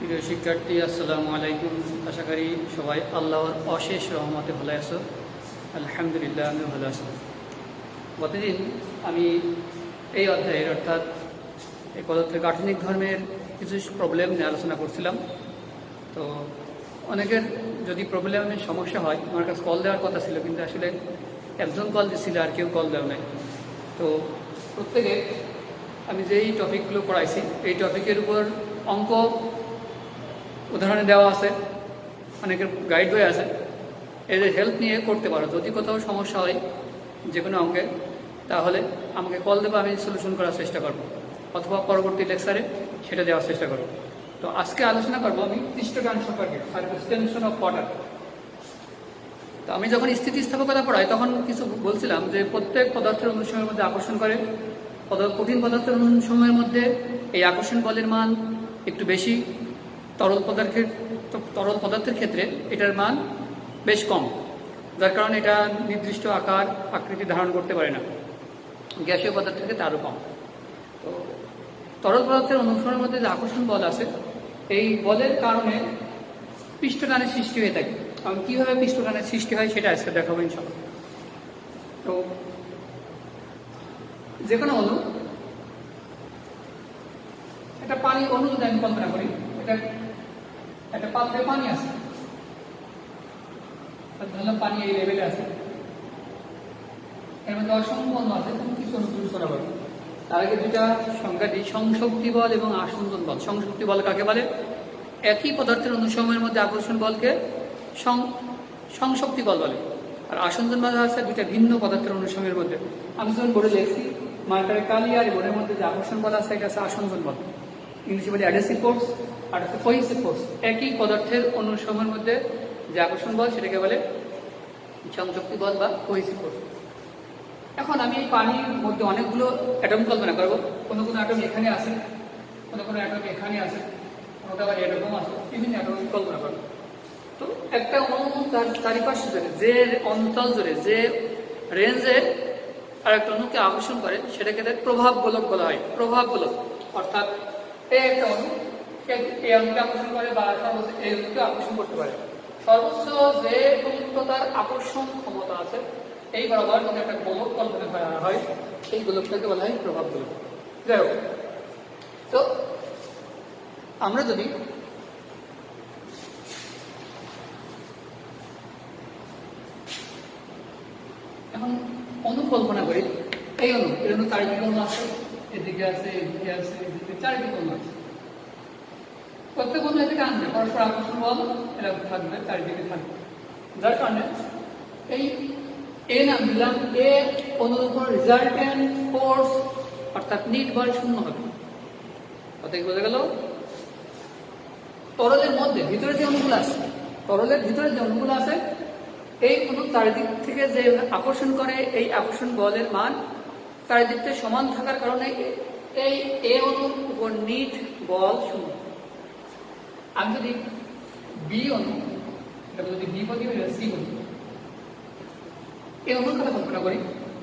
প্রিয় শিক্ষার্থী, আসসালামু আলাইকুম। আশা করি সবাই আল্লাহর অশেষ রহমতে ভালো আছো। আলহামদুলিল্লাহ, আমিও ভালো আছি। গতদিন আমি এই অধ্যায়ের অর্থাৎ এই পদার্থের গাঠনিক ধর্মের কিছু প্রবলেম নিয়ে আলোচনা করছিলাম। তো অনেকের যদি প্রবলেমের সমস্যা হয়, আমার কাছে কল দেওয়ার কথা ছিল, কিন্তু আসলে একজন কল দিচ্ছিল আর কেউ কল দেওয়া নাই। তো প্রত্যেকে আমি যেই টপিকগুলো পড়াইছি এই টপিকের উপর অঙ্ক উদাহরণে দেওয়া আছে, অনেকের গাইড বই আছে, এদের হেল্প নিয়ে করতে পারো। যদি কোথাও সমস্যা হয় যে কোনো অঙ্কে, তাহলে আমাকে কল দেবো, আমি সলিউশন করার চেষ্টা করব, অথবা পরবর্তী লেকচারে সেটা দেওয়ার চেষ্টা করব। তো আজকে আলোচনা করবো আমি পৃষ্ঠটান সম্পর্কে, সার্কামস্টেনশন অফ ওয়াটার। তো আমি যখন স্থিতিস্থাপকতা পড়াই তখন কিছু বলছিলাম যে প্রত্যেক পদার্থের অনুসময়ের মধ্যে আকর্ষণ করে, কঠিন পদার্থের অনুসময়ের মধ্যে এই আকর্ষণ বলের মান একটু বেশি, তরল পদার্থের ক্ষেত্রে এটার মান বেশ কম, যার কারণে এটা নির্দিষ্ট আকার আকৃতি ধারণ করতে পারে না। গ্যাসীয় পদার্থের ক্ষেত্রে আরও কম। তো তরল পদার্থের অনুসরণের মধ্যে যে আকর্ষণ বল আছে, এই বলের কারণে পৃষ্ঠটানের সৃষ্টি হয়ে থাকে। এবং কীভাবে পৃষ্ঠটানের সৃষ্টি হয় সেটা আজকে দেখাবো ইনশাআল্লাহ। তো যে কোনো অণু, একটা পানির অণু যদি আমি কল্পনা করি, এটা একটা পাত্রে পানি আছে, ধরলাম পানি এই লেভেলে আছে, এর মধ্যে অসংখ্য অণু আছে, তুমি কিছু অনুকূল করা পারবে। তার আগে দুটা সংজ্ঞা দিই, সংশক্তি বল এবং আসঞ্জন বল। সংশক্তি বল কাকে বলে? একই পদার্থের অনুসময়ের মধ্যে আকর্ষণ বলকে সংশক্তি বল বলে। আর আসঞ্জন বল আছে দুইটা ভিন্ন পদার্থের অনুসময়ের মধ্যে। আমি যখন বোর্ডে লিখছি মার্কারে কালি আর বোর্ডের মধ্যে যে আকর্ষণ বল আছে, এটা আছে আসঞ্জন বল। ইংলিশে বলে অ্যাডহেসিভ ফোর্স, আর হচ্ছে কোহেসিভ ফোর্স। একই পদার্থের অনুসময়ের মধ্যে যে আকর্ষণ বল সেটাকে বলে সংশক্তি বল বা কোহেসিভ ফোর্স। এখন আমি এই পানির মধ্যে অনেকগুলো অ্যাটম কল্পনা করবো। কোনো কোনো অ্যাটম এখানে আছে, কোনো কোনো অ্যাটম এখানে আছে, কোনোটা আবার এরকম আছে, বিভিন্ন অ্যাটম কল্পনা করবো। তো একটা অণু তার চারিপাশে জুড়ে, যে অঞ্চল জুড়ে, যে রেঞ্জে আর একটা অণুকে আকর্ষণ করে সেটাকে প্রভাব গোলক বলা হয়। প্রভাব গোলক অর্থাৎ এই একটা অণু এই অণুকে আকর্ষণ করে বা সর্বোচ্চ এই অণুকে আকর্ষণ করতে পারে। সর্বোচ্চ যে পবিত্রতার আকর্ষণ ক্ষমতা আছে এই বরাবর যদি একটা গোলক কল্পনা করা হয়, সেই গোলকটাকে বলা হয় প্রভাব গোলক। যাই হোক, তো আমরা যদি এখন অণু কল্পনা করি, এই অণু চারিদিকে অণু আছে, এদিকে আছে, এদিকে আছে, এদিকে চারিদিকে অণু আছে। প্রত্যেক অণু এদিকে আনবে, পরস্পর আকর্ষণ বল এরা থাকবে, চারিদিকে থাকবে। যার কারণে এই এ নাম দিলাম, এ অণুর উপর রিজাল্টেন্ট ফোর্স অর্থাৎ নিট বল শূন্য হবে। কথা কি বোঝা গেল? তরলের মধ্যে ভিতরে যে অণুগুলো আছে, তরলের ভিতরে যে অণুগুলো আছে, এই অণু চারিদিক থেকে যে আকর্ষণ করে, এই আকর্ষণ বলের মান চারিদিক থেকে সমান থাকার কারণে এই এ অণুর উপর নিট বল শূন্য। আমি যদি বি অণু, এটা যদি বি বলি, সি বলি, এই অণুর কথা কল্পনা করি,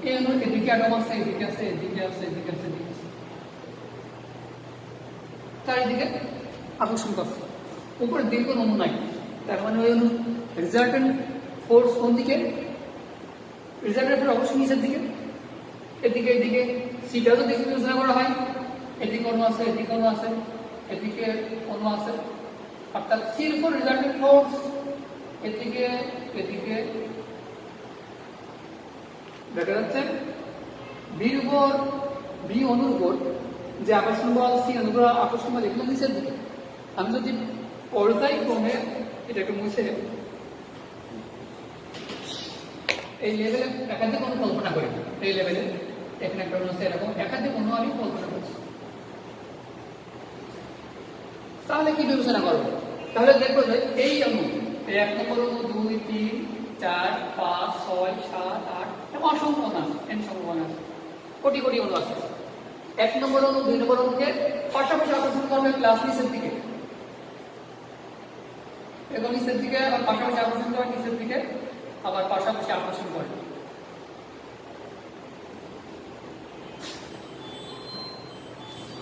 এই অণুর এদিকে অ্যাটম আছে, এদিকে আছে, এদিকে আছে, এদিকে আছে, এদিকে আছে, চারিদিকে আকর্ষণ করছে, উপরের দিকে কোনো অণু নাই। তার মানে ওই অণু রিজাল্টেন্ট ফোর্স কোন দিকে? রিজাল্টেন্ট ফোর্স অবশ্যই নিচের দিকে, এদিকে এদিকে। সিটাও তো দিকে বিবেচনা করা হয়, এদিকে অণু আছে, এদিকে অণু আছে, এদিকে অণু আছে, অর্থাৎ সির উপর রিজাল্টেন্ট ফোর্স এদিকে এদিকে দেখা যাচ্ছে। বির উপর, বি অণুর উপর যে আকর্ষণ বল, সি অণুগুলো আকর্ষণ বল এগুলো নিচের দিকে। আমি যদি পর্যায়ক্রমে এটাকে মুছে এই লেভেলে একাধিক অণু কল্পনা করি, এই লেভেলে এখানে একটা অণু আছে, এরকম একাধিক অণু আমি কল্পনা করছি, তাহলে কি বিবেচনা করবো? তাহলে দেখবো যে এই অণু, এই 1 নম্বর অণু, 2, 3, 4, 5, 6, 7, 8 এবং অসংখ্য অণু আছে, এন সম্ভাবনা আছে, কোটি কোটি অণু আছে। 1 নম্বর অণু 2 নম্বর অণুকে পাশাপাশি আকর্ষণ করবে প্লাস নিচের দিকে, এবং নিচের দিকে আবার পাশাপাশি আকর্ষণ করে, নিচের দিকে আবার পাশাপাশি আকর্ষণ করে।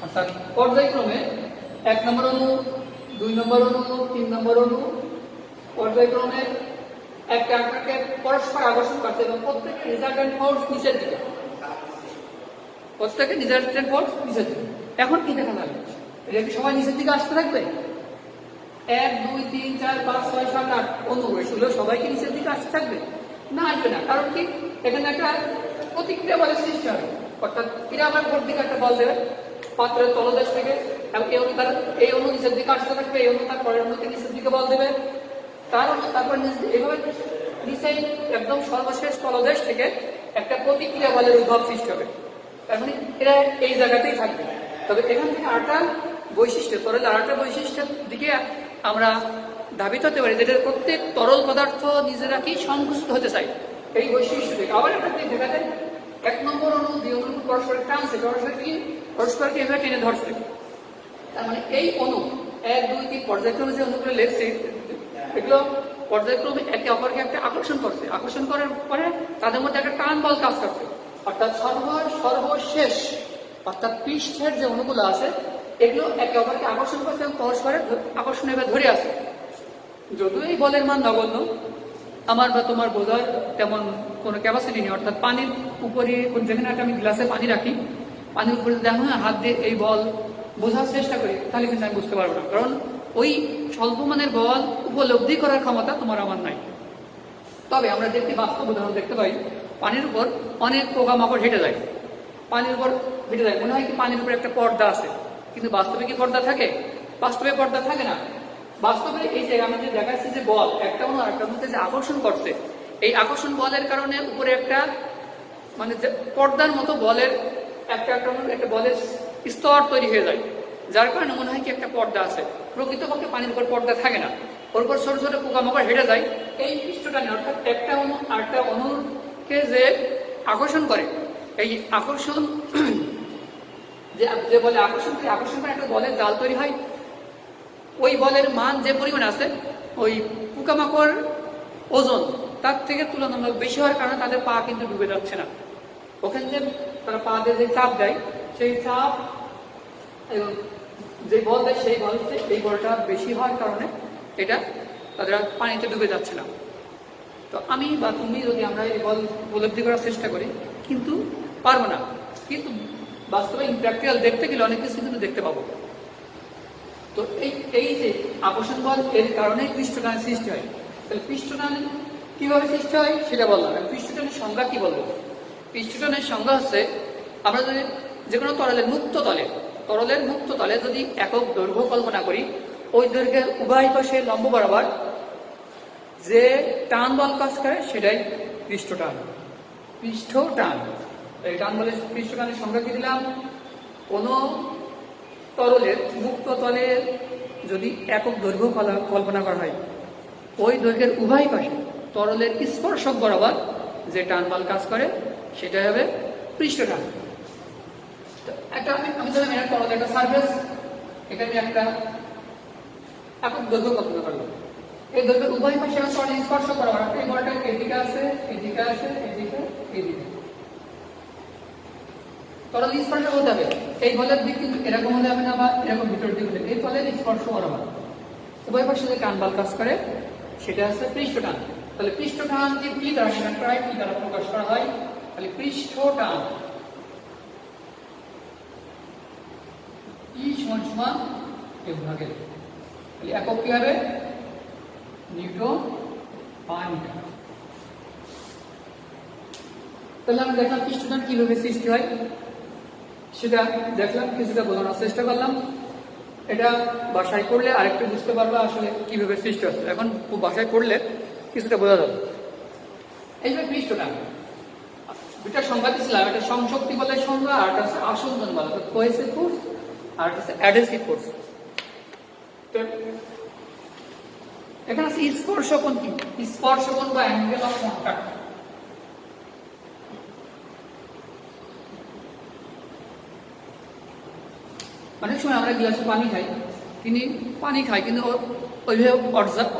অর্থাৎ পর্যায়ক্রমে 1 নম্বর অণু 2 নম্বর অণু, 3 নম্বর অণু পর্যায়ক্রমে একটা আকারকে পরস্পর আকর্ষণ করছে এবং প্রত্যেকের রিজাল্টেন্ট ফোর্স নিচের দিকে, প্রত্যেকের রিজাল্টেন্ট ফোর্স নিচের দিকে। এখন কি দেখা যাবে? এটা কি সবাই নিচের দিকে আসতে থাকবে? 1 2 3 4 5 6 7 8 অণু এগুলো সবাইকে নিচের দিকে আসতে থাকবে? না, আসবে না। কারণ কি? এখানে একটা প্রতিক্রিয়া বলের সৃষ্টি হবে। অর্থাৎ এরা আমার উপর দিকে একটা বল দেবে পাত্রের তলদেশ থেকে, এবং এই অণু নিচের দিকে আসতে থাকবে, এই অণু তার পরের অণুকে নিচের দিকে বল দেবে, তারপর এইভাবে নিচে একদম সর্বশেষ তলদেশ থেকে একটা প্রতিক্রিয়া বলের উদ্ভব সৃষ্টি হবে। তার মানে এরা এই জায়গাতেই থাকবে। তবে এখান থেকে আরেকটা বৈশিষ্ট্য, তরল আরেকটা বৈশিষ্ট্যের দিকে আমরা ধাবিত হতে পারি, যেটা প্রত্যেক তরল পদার্থ নিজেরা কি সংকুচিত হতে চায়। এই বৈশিষ্ট্য থেকে আবার একটা দিক দেখা যায়, 1 নম্বর অণু 2 অণু পরস্পর টানছে, পরস্পরকে এভাবে টেনে ধরছে। তার মানে এই অণু 1 2 3 পর্যায়ক্রমে যে অণুগুলো লেগছে, এগুলো পর্যায়ক্রমে একে অপরকে একটা আকর্ষণ করছে। আকর্ষণ করার পরে তাদের মধ্যে একটা টান বল কাজ করছে। অর্থাৎ সর্বশেষ অর্থাৎ পৃষ্ঠের যে অণুগুলো আছে, এগুলো একে অপরকে আকর্ষণ করছে এবং পরস্পরের আকর্ষণে এবার ধরে আছে। যদিও এই বলের মান নগণ্য, আমার বা তোমার বোঝার তেমন কোনো ক্যাপাসিটি নেই। অর্থাৎ পানির উপরে যেখানে একটা আমি গ্লাসে পানি রাখি, পানির উপরে যদি আমি হাত দিয়ে এই বল বোঝার চেষ্টা করি, তাহলে কিন্তু আমি বুঝতে পারবো না। কারণ ওই স্বল্প মানের বল উপলব্ধি করার ক্ষমতা তোমার আমার নাই। তবে আমরা দেখতে বাস্তব উদাহরণ দেখতে পাই, পানির উপর অনেক পোকামাকড় হেঁটে যায়, পানির উপর হেঁটে যায়, মনে হয় কি পানির উপর একটা পর্দা আছে, কিন্তু বাস্তবে কি পর্দা থাকে? বাস্তবে পর্দা থাকে না। বাস্তবে এই যে আমাদের দেখাচ্ছি যে বল একটা অণু আরেকটার মধ্যে যে আকর্ষণ করছে, এই আকর্ষণ বলের কারণে উপরে একটা মানে পর্দার মতো বলের একটা বলের স্তর তৈরি হয়ে যায়, যার কারণে মনে হয় কি একটা পর্দা আছে। প্রকৃতপক্ষে পানির উপর পর্দা থাকে না, ওর উপর ছোট ছোট পোকামাকড় হেঁটে যায়। এই পৃষ্ঠটানে অর্থাৎ একটা অণু আরেকটা অণুকে যে আকর্ষণ করে, এই আকর্ষণ যে বলে আকর্ষণ করে একটা বলের জাল তৈরি হয়। ওই বলের মান যে পরিমাণ আছে, ওই পোকামাকড় ওজন তার থেকে তুলনামূলক বেশি হওয়ার কারণে তাদের পা কিন্তু ডুবে যাচ্ছে না। ওখানে যে তারা পা দিয়ে যে চাপ দেয়, সেই চাপ এবং যে বল দেয় সেই এই বলটা বেশি হওয়ার কারণে এটা তাদের পানিতে ডুবে যাচ্ছে না। তো আমি বা তুমি যদি আমরা এই বল উপলব্ধি করার চেষ্টা করি, কিন্তু পারবো না। কিন্তু বাস্তবে প্র্যাকটিক্যাল দেখতে গেলে অনেক কিছু কিন্তু দেখতে পাবো। তো এই যে আকর্ষণ বল, এর কারণেই পৃষ্ঠটানের সৃষ্টি হয়। তাহলে পৃষ্ঠটান কিভাবে সৃষ্টি হয় সেটা বললাম। পৃষ্ঠটানের সংজ্ঞা কি বলবো? পৃষ্ঠটানের সংজ্ঞা হচ্ছে, আমরা যদি যে কোনো তরলের মুক্ত তলে যদি একক দৈর্ঘ্য কল্পনা করি, ওই দৈর্ঘ্যের উভয় পাশে লম্ব বরাবর যে টান বল কাজ করে সেটাই পৃষ্ঠটান। এই টান বলে পৃষ্ঠটানের সংজ্ঞা কি দিলাম? কোনো তরলের মুক্ত তলে যদি একক দৈর্ঘ্য কল্পনা করা হয়, ওই দৈর্ঘ্যের উভয় পাশে তরলের স্পর্শক বরাবর যে টান বল কাজ করে সেটা হবে পৃষ্ঠটান। আমি ধরলাম এটা তরলের একটা সারফেস, এটা আমি একটা একক দৈর্ঘ্য কল্পনা করলাম। এই দৈর্ঘ্যের উভয় পাশে তরলের স্পর্শক বরাবর এই বলটা এদিকে আছে, এদিকে তরল স্পর্শ হতে হবে। এই বলের দিক কিন্তু এরকম হলে হবে না, বা এরকম ভিতর দিক হলে, এই তলের স্পর্শ বরাবর উভয় পাশে যে টান বল কাজ করে সেটা হচ্ছে পৃষ্ঠটান। তাহলে পৃষ্ঠটান যে কি দ্বারা কি দ্বারা প্রকাশ করা হয়? তাহলে পৃষ্ঠটান E সমান F ভাগের, তাহলে একক কি হবে? Newton per metre. তাহলে আমরা দেখলাম পৃষ্ঠটান কিভাবে সৃষ্টি হয়, সেটা দেখলাম, কিছুটা বোঝানোর চেষ্টা করলাম। এটা বাসায় করলে আরেকটু বুঝতে পারবে আসলে কিভাবে সৃষ্টি হচ্ছে। এখন বাসায় করলে কিছুটা বোঝা যাবে। এই যে পৃষ্ঠটান, দুটা সংজ্ঞা দিয়েছিলাম, একটা সংশক্তি বলের সংজ্ঞা, আর একটা হচ্ছে আসঞ্জন বল, কোহেসিভ ফোর্স, আর একটা হচ্ছে অ্যাডহেসিভ ফোর্স। এখানে আছে স্পর্শকোণ কি? স্পর্শকোণ বা অ্যাঙ্গেল অফ কন্টাক্ট। অনেক সময় আমরা গ্লাসে পানি খাই, কিন্তু ওইভাবে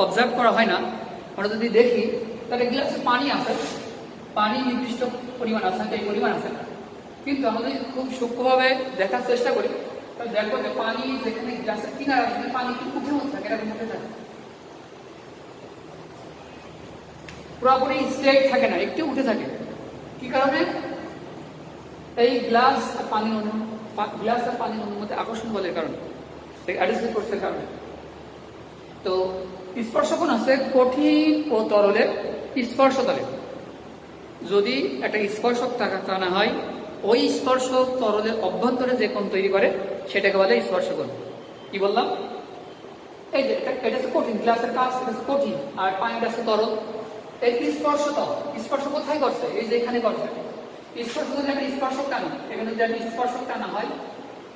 অবজার্ভ করা হয় না। আমরা যদি দেখি তাহলে গ্লাসে পানি আছে, পানি নির্দিষ্ট পরিমাণ আছে, এই পরিমাণ আছে, কিন্তু আমরা যদি খুব সূক্ষ্মভাবে দেখার চেষ্টা করি, তাহলে দেখো যে পানি যেখানে গ্লাসের কিনারা সেখানে পানি একটু উঠে মধ্যে থাকে, এরকম উঠে থাকে, পুরোপুরি স্ট্রেট থাকে না, একটু উঠে থাকে। কি কারণে? এই গ্লাস আর পানির অণু, গ্লাস আর পানির অণুর মধ্যে আকর্ষণ বলের কারণে, অ্যাডিশনাল ফোর্সের কারণে। তো স্পর্শকোণ আছে কঠিন ও তরলের স্পর্শতলে। যদি একটা স্পর্শক টানা হয়, ওই স্পর্শক তরলের অভ্যন্তরে যে কোণ তৈরি করে সেটাকে বলে স্পর্শকোণ। কি বললাম? এই যে এটা হচ্ছে কঠিন, গ্লাসের কাজ কঠিন, আর পানিটা আছে তরল। এই স্পর্শতল, স্পর্শ কোথায় করছে? এই যে এখানে করছে। স্পর্শ যদি একটা স্পর্শক টানা, এখানে যদি একটা স্পর্শক টানা হয়,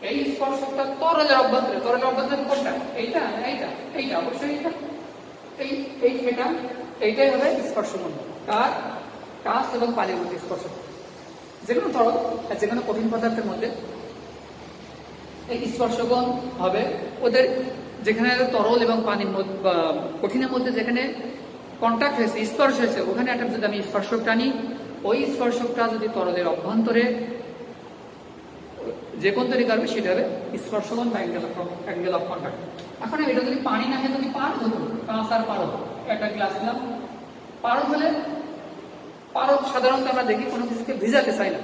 এই স্পর্শকটা তরলের অভ্যন্তরে, তরলের অভ্যন্তরে কোনটা? এইটা, এইটা, এইটা, অবশ্যই এইটা, এইটা, এইটাই হবে স্পর্শকোণ। কার? কাঁচ এবং পানির মধ্যে স্পর্শ। যেকোনো তরল আর যেকোনো কঠিন পদার্থের মধ্যে এই স্পর্শকোণ হবে। ওদের যেখানে তরল এবং পানির মধ্যে বা কঠিনের মধ্যে যেখানে কন্ট্যাক্ট হয়েছে, স্পর্শ হয়েছে, ওখানে একটা যদি আমি স্পর্শক টানি, ওই স্পর্শকটা যদি তরলের অভ্যন্তরে যে কোণ তৈরি করবে সেটা হবে স্পর্শকোণ বা অ্যাঙ্গেল অফ কন্ট্যাক্ট। এখন এটা যদি পানি না হয়, যদি পারদ হতো, কাঁচ আর পারদ, একটা গ্লাস নিলাম, পারদ হলে, পারদ সাধারণত আমরা দেখি কোনো কিছুকে ভিজাতে চাই না,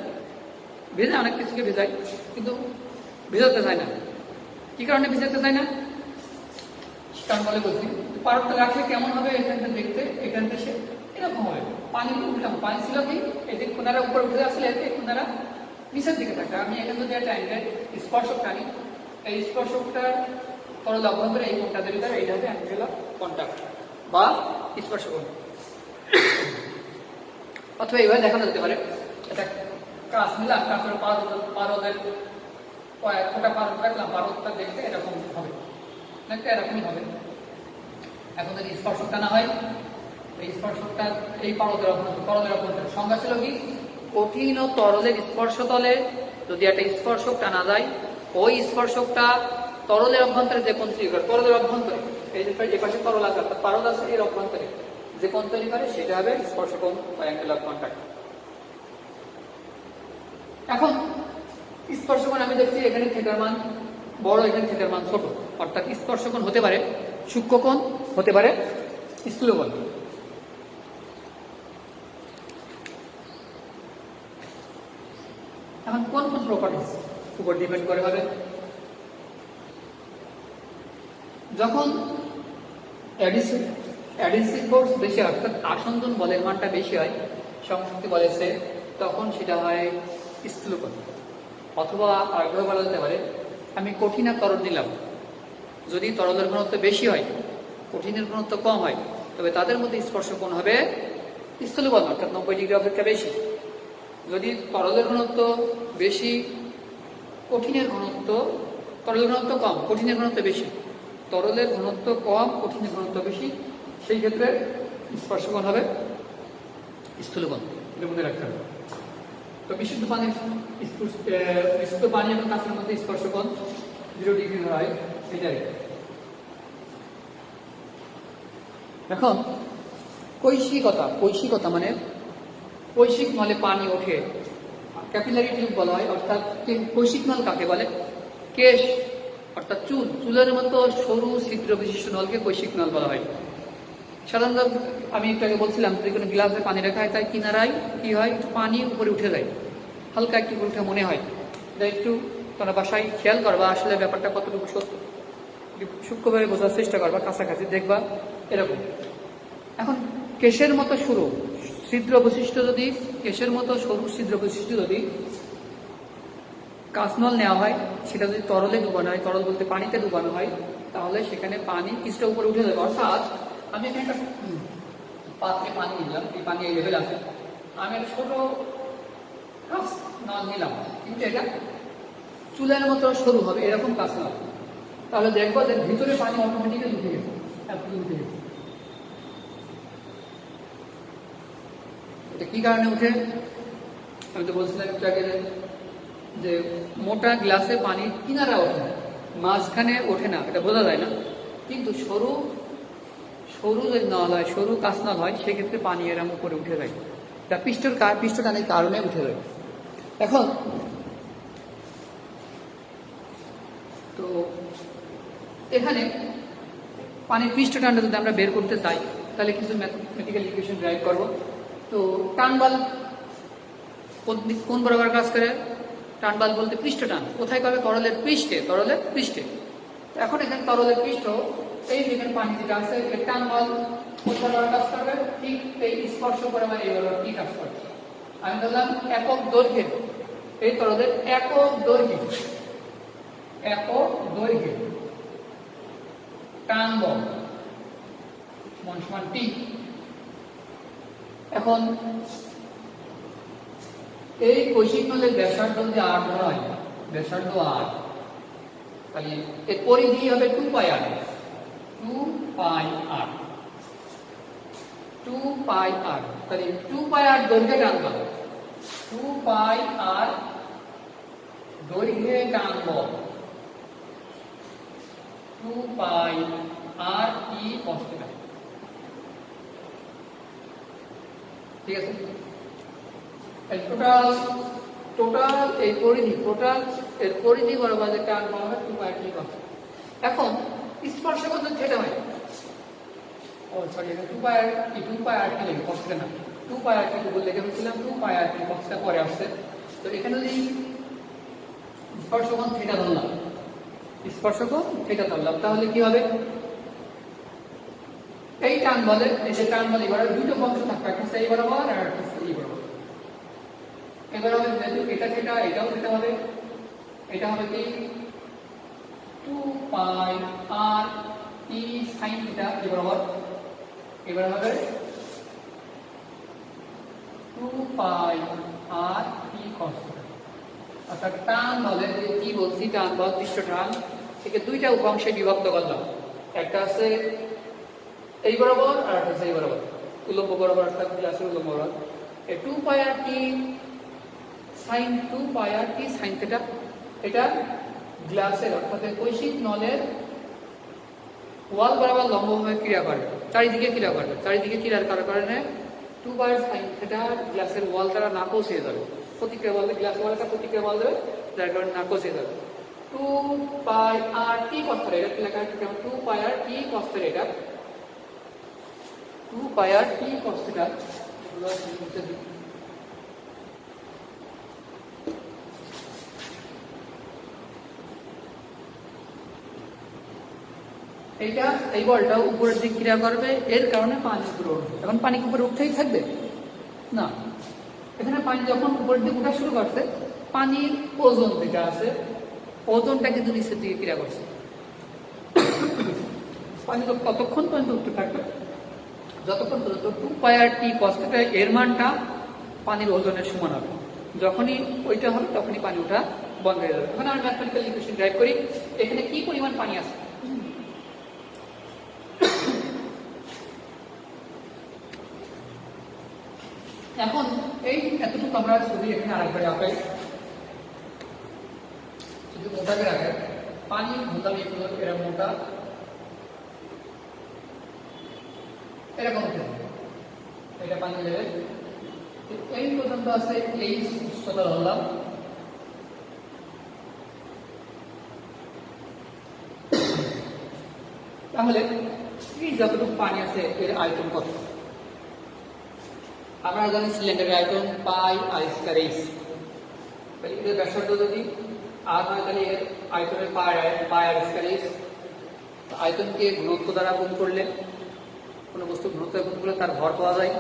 ভেজে অনেক কিছুকে ভেজাই, কিন্তু ভিজাতে চাই না। কি কারণে ভিজাতে চাই না? কারণ বলে বলছি, পারদটা রাখলে কেমন হবে? এখানটা দেখতে, এখানটা সে এরকম হবে, পানি উঠলাম, পানি ছিল কি এই যে কোনারা উপরে উঠে আসলে এই কোনারা নিচের দিকে থাকে। আমি এখানে যদি একটা অ্যাঙ্গেল স্পর্শক টানি, এই স্পর্শকটা তরল অভ্যন্তরে এই কোণটা তৈরি করে, এইটা হবে অ্যাঙ্গেল অফ কন্ট্যাক্ট বা স্পর্শকোণ। অথবা এইভাবে দেখানো যেতে পারে, এটা কাঁচ নিলাম, কাঁচের পারদের কয়েকটা পারদ রাখলাম, পারদটা দেখতে এরকম হবে, একটা এরকমই হবে। এখন যদি স্পর্শক টানা হয়, এই স্পর্শকটা এই পারদের অভ্যন্তরে, তরলের অভ্যন্তরে সংজ্ঞা ছিল কি? কঠিন ও তরলের স্পর্শতলে যদি একটা স্পর্শক টানা যায়, ওই স্পর্শকটা তরলের অভ্যন্তরে যে কোণ তৈরি করে, তরলের অভ্যন্তরে, এই যে এপাশে তরল আছে, পারদ আছে, এর অভ্যন্তরে যে কোণ তৈরি করে সেটা হবে স্পর্শকোণ বা অ্যাঙ্গেল অফ কন্ট্যাক্ট। এখন স্পর্শকোণ আমি দেখছি এখানে থিটার মান বড়, এখানে থিটার মান ছোট, অর্থাৎ স্পর্শকোণ হতে পারে সূক্ষ্মকোণ, হতে পারে স্থূলকোণ। এখন কোন কোন প্রপার্টিজ উপর ডিপেন্ড করে হবে? যখন অ্যাডিসিভ ফোর্স বেশি হয়, অর্থাৎ আসন্দন বলের মানটা বেশি হয় সংশক্তি বলেছে, তখন সেটা হয় স্থূলকোণ। অথবা আরেকভাবে বলা যেতে পারে, আমি কঠিন আর তরল নিলাম, যদি তরলের ঘনত্ব বেশি হয়, কঠিনের ঘনত্ব কম হয়, তবে তাদের মধ্যে স্পর্শকোণ হবে স্থূলকোণ, অর্থাৎ 90 ডিগ্রি অপেক্ষা বেশি। যদি তরলের ঘনত্ব বেশি, কঠিনের ঘনত্ব, তরলের ঘনত্ব কম, কঠিনের ঘনত্ব বেশি, তরলের ঘনত্ব কম, কঠিনের ঘনত্ব বেশি, সেই ক্ষেত্রে স্পর্শকোণ হবে স্থূলকোণ। এটা মনে রাখতে হবে। তো বিশুদ্ধ পানি এবং কাঁচের মধ্যে স্পর্শকোণ 0 ডিগ্রি হয়, এটাই। এখন কৈশিকতা মানে কৈশিক নলে পানি ওঠে, ক্যাপিলারি টিউব বলা হয়। অর্থাৎ কৈশিক নল কাকে বলে? কেশ অর্থাৎ চুলের মতো সরু ছিদ্র বিশিষ্ট নলকে কৈশিক নল বলা হয়। সাধারণত আমি একটু আগে বলছিলাম, যদি কোনো গ্লাসে পানি রাখা হয়, তাই কিনারায় কি হয়, পানি উপরে উঠে যায়, হালকা একটু উঠে মনে হয়। এটা একটু তোমরা বাসায় খেয়াল করবা, আসলে ব্যাপারটা কতটুকু সত্য, সূক্ষ্মভাবে বোঝার চেষ্টা করবা, কাছাকাছি দেখবা এরকম। এখন কেশের মতো সরু ছিদ্র বৈশিষ্ট্য যদি, কেশের মতো সরু ছিদ্র বৈশিষ্ট্য যদি কাঁচনল নেওয়া হয়, সেটা যদি তরলে ডুবানো হয়, তরল বলতে পানিতে ডুবানো হয়, তাহলে সেখানে পানি কিছুটা উপরে উঠে যাবে। অর্থাৎ আমি এখানে একটা পাত্রে পানি নিলাম, এই পানি এই লেভেল আছে, আমি একটা ছোট কাঁচনল নিলাম, কিন্তু এটা চুলের মতো সরু হবে, এরকম কাঁচনল, তাহলে দেখবো যে ভিতরে পানি অটোমেটিক্যালি উঠে গেছে, উঠে গেছে। এটা কি কারণে উঠে? আমি তো বলছিলাম একটু আগে যে মোটা গ্লাসে পানি কিনারা ওঠে না, মাঝখানে ওঠে না, এটা বোঝা যায় না। কিন্তু সরু যদি নল হয়, সরু কাঁচনল হয়, সেক্ষেত্রে পানি এরম উপরে উঠে যায়, এটা পিষ্টটানের কারণে উঠে যায়। এখন তো এখানে পানির পৃষ্ঠ টানটা যদি আমরা বের করতে চাই তাহলে কিছু ম্যাথমেটিক্যাল ইকুয়েশন ড্রাইভ করব। তো টান বাল কোন বরাবর কাজ করে? টান বাল বলতে পৃষ্ঠ টান কোথায় করবে? তরলের পৃষ্ঠে, তরলের পৃষ্ঠে। এখন এখানে তরলের পৃষ্ঠ, এই যেখানে পানি যেটা আছে এর টান বল কোন বরাবর কাজ করবে? ঠিক এই স্পর্শ করে মানে এই বরাবর কি কাজ করবে? আমি বললাম একক দৈর্ঘ্যে, এই তরলের একক দৈর্ঘ্যে, একক দৈর্ঘ্যে টান বল সমান টি। এখন এই কৈশিক নলের ব্যাসার্ধ যদি r ধরা হয়, ব্যাসার্ধ r, তাহলে এর পরিধি হবে 2πr, 2πr, 2πr। তাহলে 2πr দৈর্ঘ্যে টান বল, 2πr দৈর্ঘ্যে টান বল, 2πr e cos θ। ঠিক আছে? টোটাল এই পরিধি, টোটাল এর পরিধি বরাবর যে টান বল হবে 2πr e cos θ। এখন স্পর্শক যদি থিটা হয়, সরি এখানে 2πr কি লিখে cos θ না, 2πr কি বলে লিখে ফেলেছিলাম, 2πr কি cos θ পরে আসছে। তো এখানে যদি স্পর্শক থিটা ধরলাম, স্পর্শক থিটা ধরলাম, তাহলে কি হবে? এই টান বলের, এই যে টান বল এবারে দুটো অংশ থাকবে, একটা এই বরাবর আর একটা এই বরাবর। এবার হবে যেহেতু এটা থিটা, এটাও থিটা হবে, এটা হবে কি 2πr e sin θ এই বরাবর, এবার হবে 2πr e cos θ। অর্থাৎ টান বলের কি বলছি, টান বল পৃষ্ঠ টান থেকে দুইটা উপাংশে বিভক্ত করলাম, একটা আছে এই বরাবর আর একটা আছে এই বরাবর, উলম্ব বরাবর অর্থাৎ গ্লাসের উলম্ব বরাবর। এই 2πr t sin 2πr t sin θ, এটা গ্লাসের অর্থাৎ কৈশিক নলের ওয়াল বরাবর লম্বভাবে ক্রিয়া করবে, চারিদিকে ক্রিয়া করবে, চারিদিকে ক্রিয়ার কারণে 2πr sin θ গ্লাসের ওয়াল দ্বারা না পৌঁছে যাবে, প্রতিক্রিয়া বলতে গ্লাস ওয়ালটা প্রতিক্রিয়া বল দেবে, যার কারণে না পৌঁছে যাবে। 2πr t cos θ, এটা কি লেখা আছে? 2πr t cos θ, এটা 2πr t cos θ। এইটা এই বলটা উপরের দিক ক্রিয়া করবে, এর কারণে পানি উপরে উঠবে। এখন পানি উপরে উঠতেই থাকবে না, এখানে পানি যখন উপরের দিকে উঠা শুরু করছে, পানির ওজন যেটা আছে, ওজনটা কিন্তু নিচের দিকে ক্রিয়া করছে। পানি তো কতক্ষণ পর্যন্ত উঠতে থাকবে? যতক্ষণ পর্যন্ত 2πr t cos θ এর মানটা পানির ওজনের সমান হবে। যখনই ওইটা হবে তখনই পানি ওঠা বন্ধ হয়ে যাবে। এখন আমরা ম্যাথমেটিক্যাল ইকুয়েশন ড্রাইভ করি, এখানে কি পরিমাণ পানি আছে। এখন এই এতটুকু আমরা ছবি এখানে আরেকবার আঁকাই, শুধু মোটা করে আঁকাই। পানি মোটা এরা মোটা এরকম, এটা পানি লেভেল এই পর্যন্ত আছে, এই উচ্চতা ধরলাম। তাহলে এই যতটুকু পানি আছে এর আয়তন কত? আমরা জানি সিলিন্ডারের আয়তন পাই আর স্কয়ার এইচ। তাহলে এর ব্যাসার্ধ যদি আর হয় তাহলে এর আয়তনের পাই আর স্কয়ার এইচ। আয়তনকে ঘনত্ব দ্বারা গুণ করলে, কোনো বস্তু ঘনত্ব গুণ করলে তার ভর পাওয়া যায়,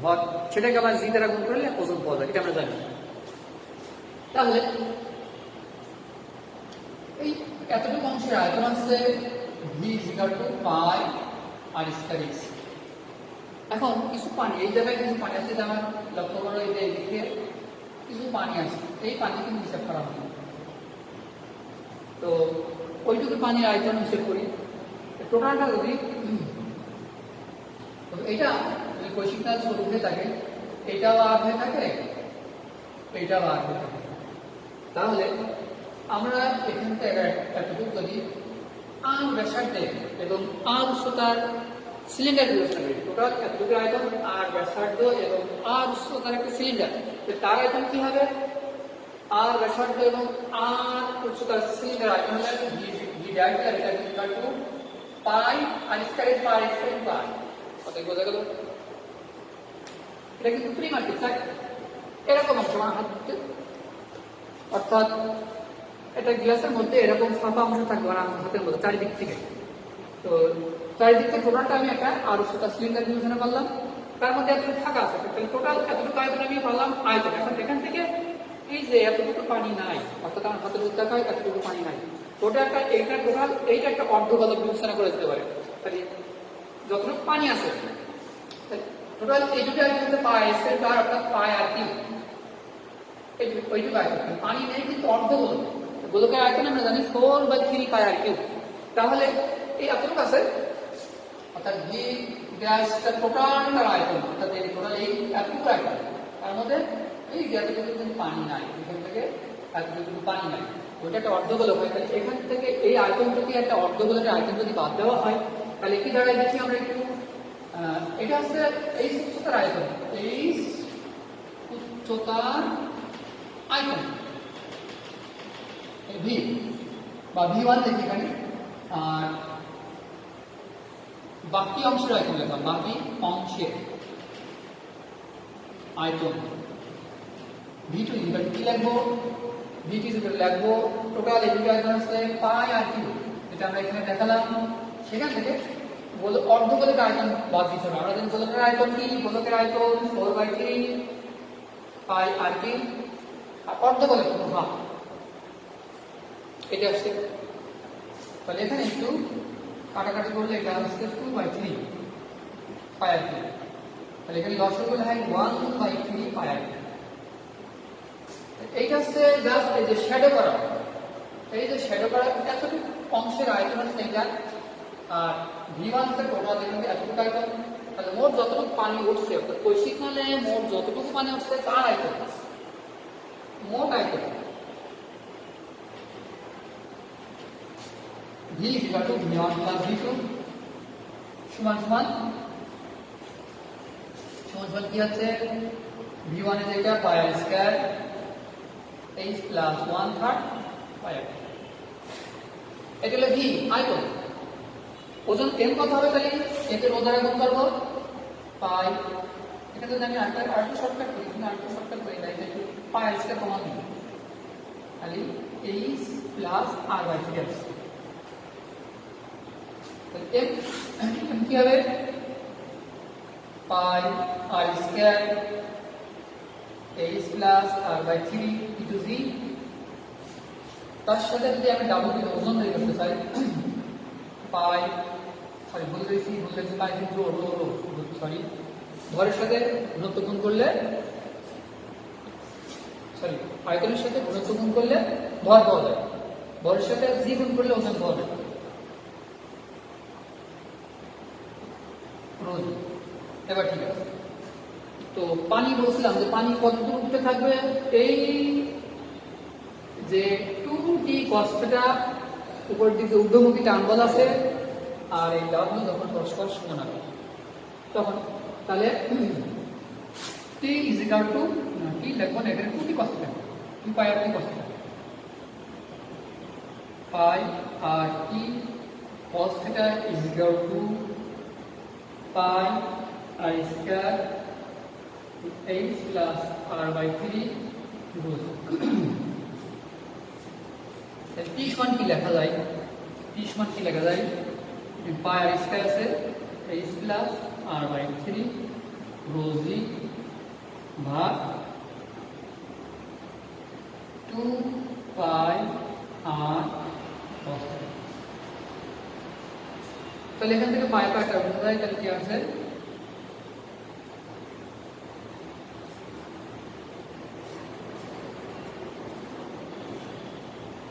ভর সেটাকে আবার জি দ্বারা গুণ করলে ওজন পাওয়া যায়, এটা আমরা জানি। তাহলে এই এতটুকু অংশের আয়তন আছে v পাই আর স্কয়ার এইচ। এখন কিছু পানি এই জায়গায় কিছু পানি আছে, যেমন লক্ষ্য করো এই যে এদিকে কিছু পানি আছে, এই পানি কিন্তু হিসাব করা হয়। তো ওইটুকু পানির আয়তন হিসেব করি, টোটালটা যদি এইটা যদি কৈশিক নল ছোট হয়ে থাকে, এইটাও আর হয়ে থাকে, এইটাও আর হয়ে থাকে, তাহলে আমরা এখান থেকে এতটুকু যদি আর ব্যাসার্ধে এবং আর উচ্চতার সিলিন্ডার বিবেচনা করি, টোটাল এতটুকু আয়তন আর ব্যাসার্ধ এবং আর উচ্চতার একটা সিলিন্ডার, তার আয়তন কি হবে? আর ব্যাসার্ধ এবং আর উচ্চতার সিলিন্ডার আয়তন হলো ভি ডায়ামিটার, এটা equal to pi r square pi square pi. কথাই বোঝা গেল? এটা কিন্তু ত্রিমাত্রিক, তাই এরকম অংশ আমার হাত দিতে, অর্থাৎ এটা গ্লাসের মধ্যে এরকম ফাঁপা অংশ থাকবে আমার হাতের মধ্যে চারিদিক থেকে। তো চারিদিক থেকে টোটালটা আমি একটা আর উচ্চতা সিলিন্ডার বিবেচনা করলাম, তার মধ্যে এতটুকু ফাঁকা আছে, তাহলে টোটাল এতটুকু আয়তন আমি পারলাম আয়তন। এখন এখান থেকে এই যে এতটুকু পানি নাই, অর্থাৎ আমার হাতের উচ্চতায় এতটুকু পানি নাই, ওটা একটা এইটা টোটাল এইটা একটা অর্ধগোলক বিবেচনা করে দিতে পারে। তাহলে যতটুকু পানি আছে টোটাল এইটুকু আয়তন হচ্ছে পাই স্কয়ার পাই, অর্থাৎ পাই আর কিউ, ওইটুকু আয়তন। পানি নেই কিন্তু অর্ধগোলক, গোলকের আয়তন আমরা জানি 4/3 পাই আর কিউ। তাহলে এই এতটুকু আছে, অর্থাৎ ভি গ্যাসটা টোটালটার আয়তন, অর্থাৎ এই টোটাল এই এতটুকু আয়তন, তার মধ্যে এই এতটুকু কিন্তু পানি নাই, এখান থেকে এতটুকু পানি নাই, ওইটা একটা অর্ধগোলক হয়। তাহলে এখান থেকে এই আয়তন থেকে একটা অর্ধগোলকের আয়তন যদি বাদ দেওয়া হয় তাহলে কি দাঁড়ায় দেখি আমরা একটু। এটা হচ্ছে এই উচ্চতার আয়তন, এই উচ্চতার আয়তন ভি বা ভি1 দেখি এখানে, আর বাকি অংশের আয়তন লিখলাম, বাকি অংশের আয়তন ভি2 ইকুয়াল টু কি লিখবো, ভি2 ইকুয়াল লিখবো টোটাল এইটুকু আয়তন আছে পাই আর কিউ, এটা আমরা এখানে দেখালাম। সেখান থেকে অর্ধগোলকের আয়তন বাদ দিতে হবে। আমরা জানি গোলকের আয়তন কি, গোলকের আয়তন 4/3 পাই আর কিউ, আর অর্ধগোলক হাফ, এটা আসছে। তাহলে এখানে একটু কাটাকাটি করলে এটা হচ্ছে 2/3 পাই আর কিউ, তাহলে এখানে লসাগু হয় 1/3 পাই আর কিউ। এইটা হচ্ছে জাস্ট এই যে শ্যাডো করা, এই যে শ্যাডো করা এতটুকু অংশের আয়তন হচ্ছে এটা, আর ভি1 তে টোটাল এখানে এতটুকু আয়তন। তাহলে মোট যতটুকু পানি উঠছে, অর্থাৎ কৈশিক মানে মোট যতটুকু পানি উঠছে তার আয়তন, মোট আয়তন V equal to V1 plus ভি2 সমান সমান কি আছে, ভি1 এর যেটা পাই আর স্কয়ার এইচ প্লাস 1/3 পাই আর। এটা হলো ভি আয়তন। ওজন এম কত হবে, তাহলে এদের ওজন গুণ করব পাই, এটা তো জানি আরেকটু শর্টকাট করি, কিন্তু আরেকটু শর্টকাট করি না, এটা একটু পাই আর স্কয়ার কমন দিই, তাহলে এইচ প্লাস r/3 আসছে। এম কি হবে, pi r square h plus r/3 into g, তার সাথে যদি আমি ডাবল দিয়ে ওজন বের করতে চাই, পাই সরি ভুল দিয়েছি পাই কিন্তু সরি ভরের সাথে ঘনত্ব গুণ করলে, সরি আয়তনের সাথে ঘনত্ব গুণ করলে ভর পাওয়া যায়, ভরের সাথে জি গুণ করলে ওজন পাওয়া যায়। এবার ঠিক আছে, তো পানি বলছিলাম যে পানি কতদূর উঠতে থাকবে, এই যে 2t cos θ উপরের দিকে ঊর্ধ্বমুখী টান বল আছে, আর এই লগ্ন যখন পরস্পর সমান হবে তখন, তাহলে t ইজ ইকুয়াল টু কি লিখব না, এখানে 2t cos θ 2 pi r t cos θ, pi r t cos θ is equal to pi r square h plus r/3 root. T সমান কি লেখা যায়, টি সমান কি লেখা যায়, পাই আর স্কয়ার আছে h plus r/3 rho g ভাগ 2 পাই আর cos θ। তাহলে এখান থেকে পাই পাই কাটা যায়, তাহলে কি আছে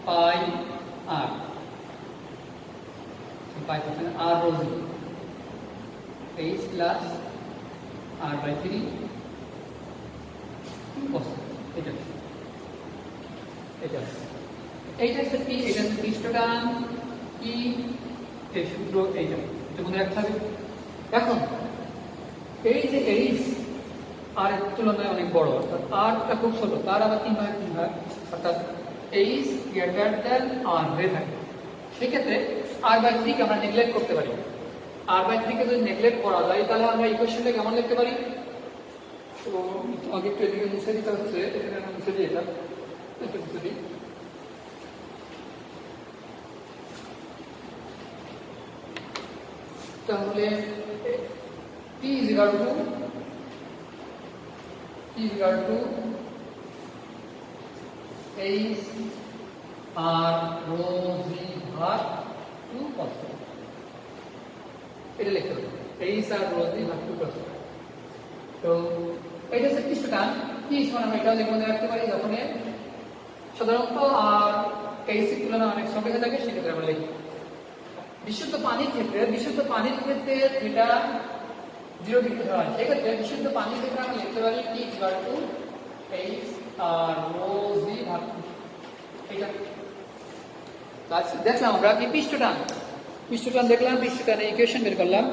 পাই আর পাই করতে r rho g h plus r/3 cos θ। এটা এইটা হচ্ছে কি, এটা হচ্ছে পৃষ্ঠটান কি, এই সূত্র এইটা মনে রাখতে হবে। এখন এই যে এইচ আর এর তুলনায় অনেক বড়, অর্থাৎ আরটা খুব ছোট, তার আবার 3/3 অর্থাৎ এইচ গ্রেটার দেন আর হয়ে থাকে। সেক্ষেত্রে r/3 কে আমরা নেগলেক্ট করতে পারি। r/3 কে যদি নেগলেক্ট করা যায় তাহলে আমরা ইকুয়েশনটা কেমন লিখতে পারি? তো আগে একটু এদিকে মুছে দিতে হচ্ছে, এখানে আমরা মুছে দিয়ে এটা একটু মুছে দিই। তাহলে P is equal to H R rho v ভাগ 2 cos theta, এটা লিখতে হবে H R rho v ভাগ 2 cos theta। তো এটা হচ্ছে পৃষ্ঠটান। কি সমান আমরা এটাও লিখে মনে রাখতে পারি, যখন সাধারণত আর H এর তুলনায় অনেক ছোট হয়ে থাকে সেক্ষেত্রে আমরা লিখি। বিশুদ্ধ পানির ক্ষেত্রে থিটা 0 ডিগ্রি হয়, সেক্ষেত্রে বিশুদ্ধ পানির ক্ষেত্রে আমরা লিখতে পারি P equal to H R rho v ভাগ 2। এটা দেখলাম আমরা কি পৃষ্ঠটান দেখলাম, পৃষ্ঠটানের ইকুয়েশন বের করলাম।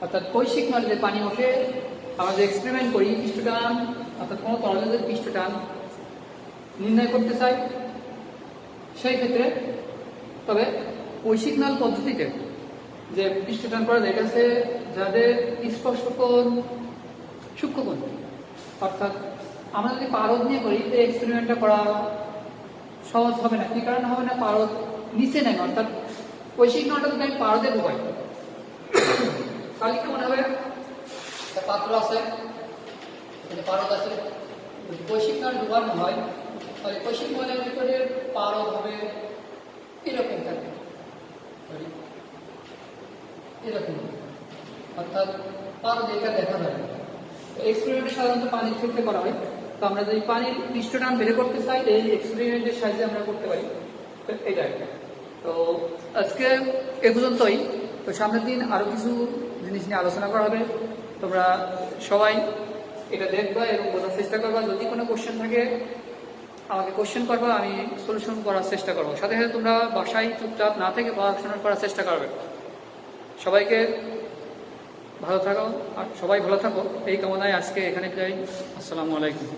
অর্থাৎ কৈশিক নলে যে পানি ওঠে, আমরা যে এক্সপেরিমেন্ট করি পৃষ্ঠটান, অর্থাৎ কোনো তরলের পৃষ্ঠটান নির্ণয় করতে চাই সেই ক্ষেত্রে, তবে কৈশিক নল পদ্ধতিতে যে পৃষ্ঠটান করা যায় এটা হচ্ছে যাদের স্পর্শকোণ সূক্ষ্মকোণ। অর্থাৎ আমরা যদি পারদ নিয়ে করি এই এক্সপেরিমেন্টটা করা সহজ হবে না। কি কারণে হবে না? পারদ নিচে নেয়, অর্থাৎ কৈশিক নলটা যদি আমি পারদে ঢোকাই তাহলে কেমন হবে? একটা পাত্র আছে, পারদ আছে, কৈশিক নল ঢোকানো হয় তাহলে কৈশিক নলের ভিতরে পারদ হবে এরকম থাকে, এরকম, অর্থাৎ পারদ এটা দেখা যায়। এক্সপেরিমেন্ট সাধারণত পানির ক্ষেত্রে করা হয়। তো আমরা যদি পানির পৃষ্ঠটান বের করতে চাই এই এক্সপেরিমেন্টের সাহায্যে আমরা করতে পারি। এটা তো আজকে এ পর্যন্তই। তো সামনের দিন আরো কিছু জিনিস নিয়ে আলোচনা করা হবে। তোমরা সবাই এটা দেখবা এবং বোঝার চেষ্টা করবা। যদি কোনো কোশ্চেন থাকে আমাকে কোশ্চেন করবা, আমি সলিউশন করার চেষ্টা করবো। সাথে সাথে তোমরা বাসায় চুপচাপ না থেকে পড়াশোনা করার চেষ্টা করবে। সবাইকে ভালো থাকো আর সবাই ভালো থাকো এই কামনায় আজকে এখানে যাই। আসসালামু আলাইকুম।